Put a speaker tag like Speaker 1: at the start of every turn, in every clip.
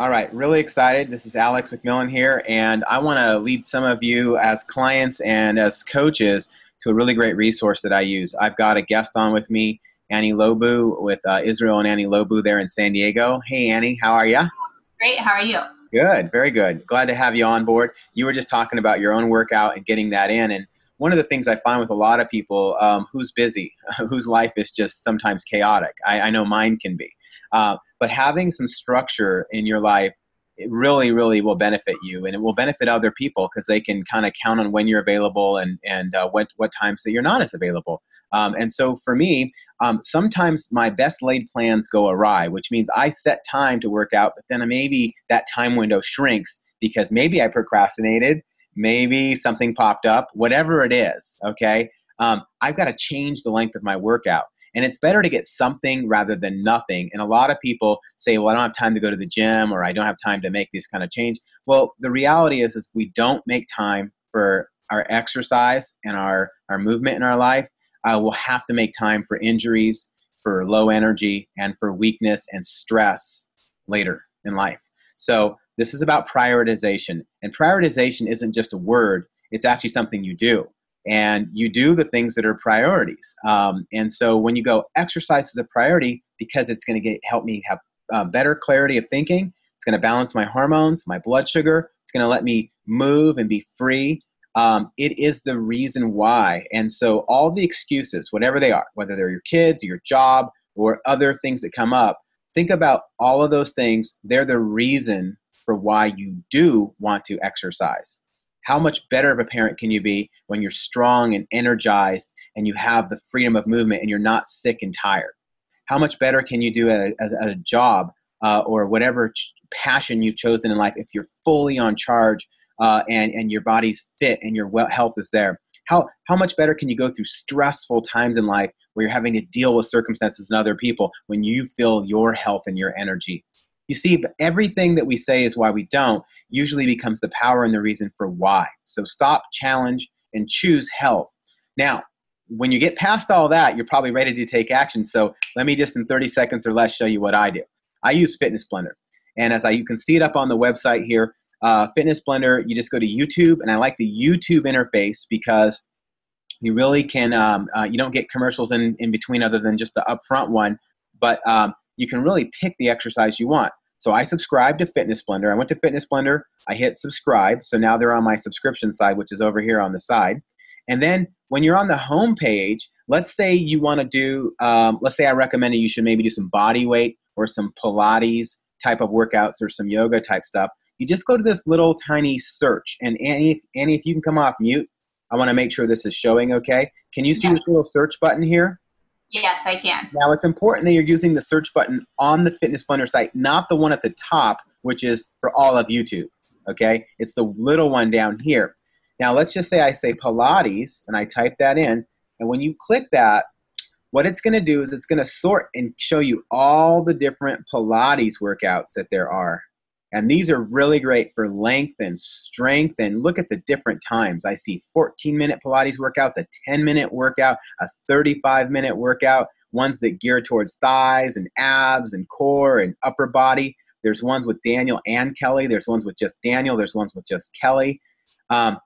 Speaker 1: All right, really excited. This is Alex McMillan here, and I want to lead some of you as clients and as coaches to a really great resource that I use. I've got a guest on with me, Annie Lobu, with Israel and Annie Lobu there in San Diego. Hey, Annie, how are you?
Speaker 2: Great. How are you?
Speaker 1: Good, very good. Glad to have you on board. You were just talking about your own workout and getting that in, and one of the things I find with a lot of people who's busy, whose life is just sometimes chaotic. I know mine can be. But having some structure in your life, it really, really will benefit you, and it will benefit other people because they can kind of count on when you're available and what times that you're not as available. And so for me, sometimes my best laid plans go awry, which means I set time to work out, but then maybe that time window shrinks because maybe I procrastinated, maybe something popped up, whatever it is. Okay, I've got to change the length of my workout. And it's better to get something rather than nothing. And a lot of people say, well, I don't have time to go to the gym, or I don't have time to make this kind of change. Well, the reality is we don't make time for our exercise and our movement in our life. We'll have to make time for injuries, for low energy, and for weakness and stress later in life. So this is about prioritization. And prioritization isn't just a word. It's actually something you do. And you do the things that are priorities. And so when you go exercise is a priority because it's going to help me have better clarity of thinking. It's going to balance my hormones, my blood sugar. It's going to let me move and be free. It is the reason why. And so all the excuses, whatever they are, whether they're your kids, your job, or other things that come up, think about all of those things. They're the reason for why you do want to exercise. How much better of a parent can you be when you're strong and energized and you have the freedom of movement and you're not sick and tired? How much better can you do at a job or whatever passion you've chosen in life if you're fully on charge and your body's fit and your health is there? How much better can you go through stressful times in life where you're having to deal with circumstances and other people when you feel your health and your energy? You see, everything that we say is why we don't usually becomes the power and the reason for why. So stop, challenge, and choose health. Now, when you get past all that, you're probably ready to take action. So let me just in 30 seconds or less show you what I do. I use Fitness Blender. And you can see it up on the website here, Fitness Blender, you just go to YouTube. And I like the YouTube interface because you really can, you don't get commercials in between other than just the upfront one. But you can really pick the exercise you want. So I subscribed to Fitness Blender. I went to Fitness Blender. I hit subscribe. So now they're on my subscription side, which is over here on the side. And then when you're on the home page, let's say you want to do, let's say I recommended you should maybe do some body weight or some Pilates type of workouts or some yoga type stuff. You just go to this little tiny search. And Annie, if you can come off mute, I want to make sure this is showing okay. Can you see
Speaker 2: Yeah.
Speaker 1: this little search button here?
Speaker 2: Yes, I can.
Speaker 1: Now, it's important that you're using the search button on the Fitness Blender site, not the one at the top, which is for all of YouTube, okay? It's the little one down here. Now, let's just say I say Pilates, and I type that in, and when you click that, what it's going to do is it's going to sort and show you all the different Pilates workouts that there are. And these are really great for length and strength. And look at the different times. I see 14-minute Pilates workouts, a 10-minute workout, a 35-minute workout, ones that gear towards thighs and abs and core and upper body. There's ones with Daniel and Kelly. There's ones with just Daniel. There's ones with just Kelly.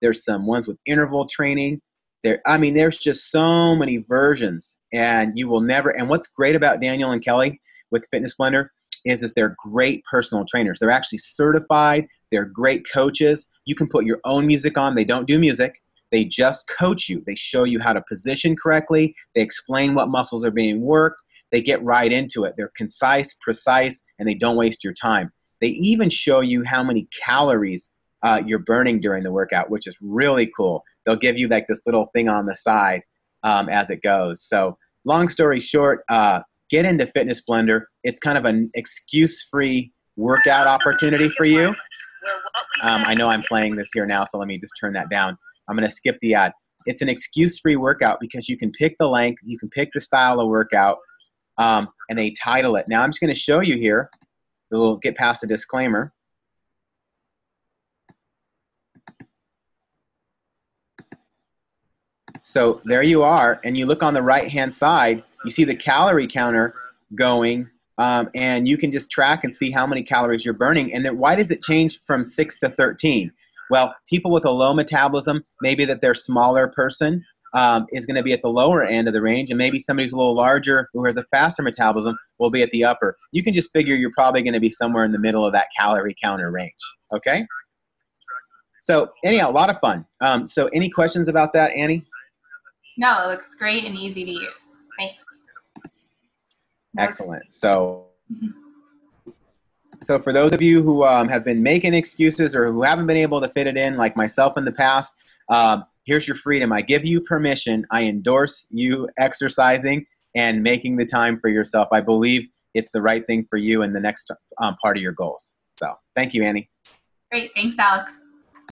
Speaker 1: There's some ones with interval training. There's just so many versions, and you will never. And what's great about Daniel and Kelly with Fitness Blender is they're great personal trainers. They're actually certified. They're great coaches. You can put your own music on. They don't do music. They just coach you. They show you how to position correctly. They explain what muscles are being worked. They get right into it. They're concise, precise, and they don't waste your time. They even show you how many calories you're burning during the workout, which is really cool. They'll give you like this little thing on the side as it goes. So long story short, get into Fitness Blender. It's kind of an excuse-free workout opportunity for you. I know I'm playing this here now, so let me just turn that down. I'm going to skip the ad. It's an excuse-free workout because you can pick the length, you can pick the style of workout, and they title it. Now I'm just going to show you here. We'll get past the disclaimer. So there you are, and you look on the right-hand side, you see the calorie counter going and you can just track and see how many calories you're burning. And then why does it change from 6 to 13? Well, people with a low metabolism, maybe that they're smaller person, is going to be at the lower end of the range, and maybe somebody who's a little larger who has a faster metabolism will be at the upper. You can just figure you're probably going to be somewhere in the middle of that calorie counter range. Okay? So anyhow, a lot of fun. So any questions about that, Annie?
Speaker 2: No, it looks great and easy to use. Thanks.
Speaker 1: Excellent. So for those of you who have been making excuses or who haven't been able to fit it in, like myself in the past, here's your freedom. I give you permission. I endorse you exercising and making the time for yourself. I believe it's the right thing for you and the next part of your goals. So thank you, Annie.
Speaker 2: Great. Thanks, Alex.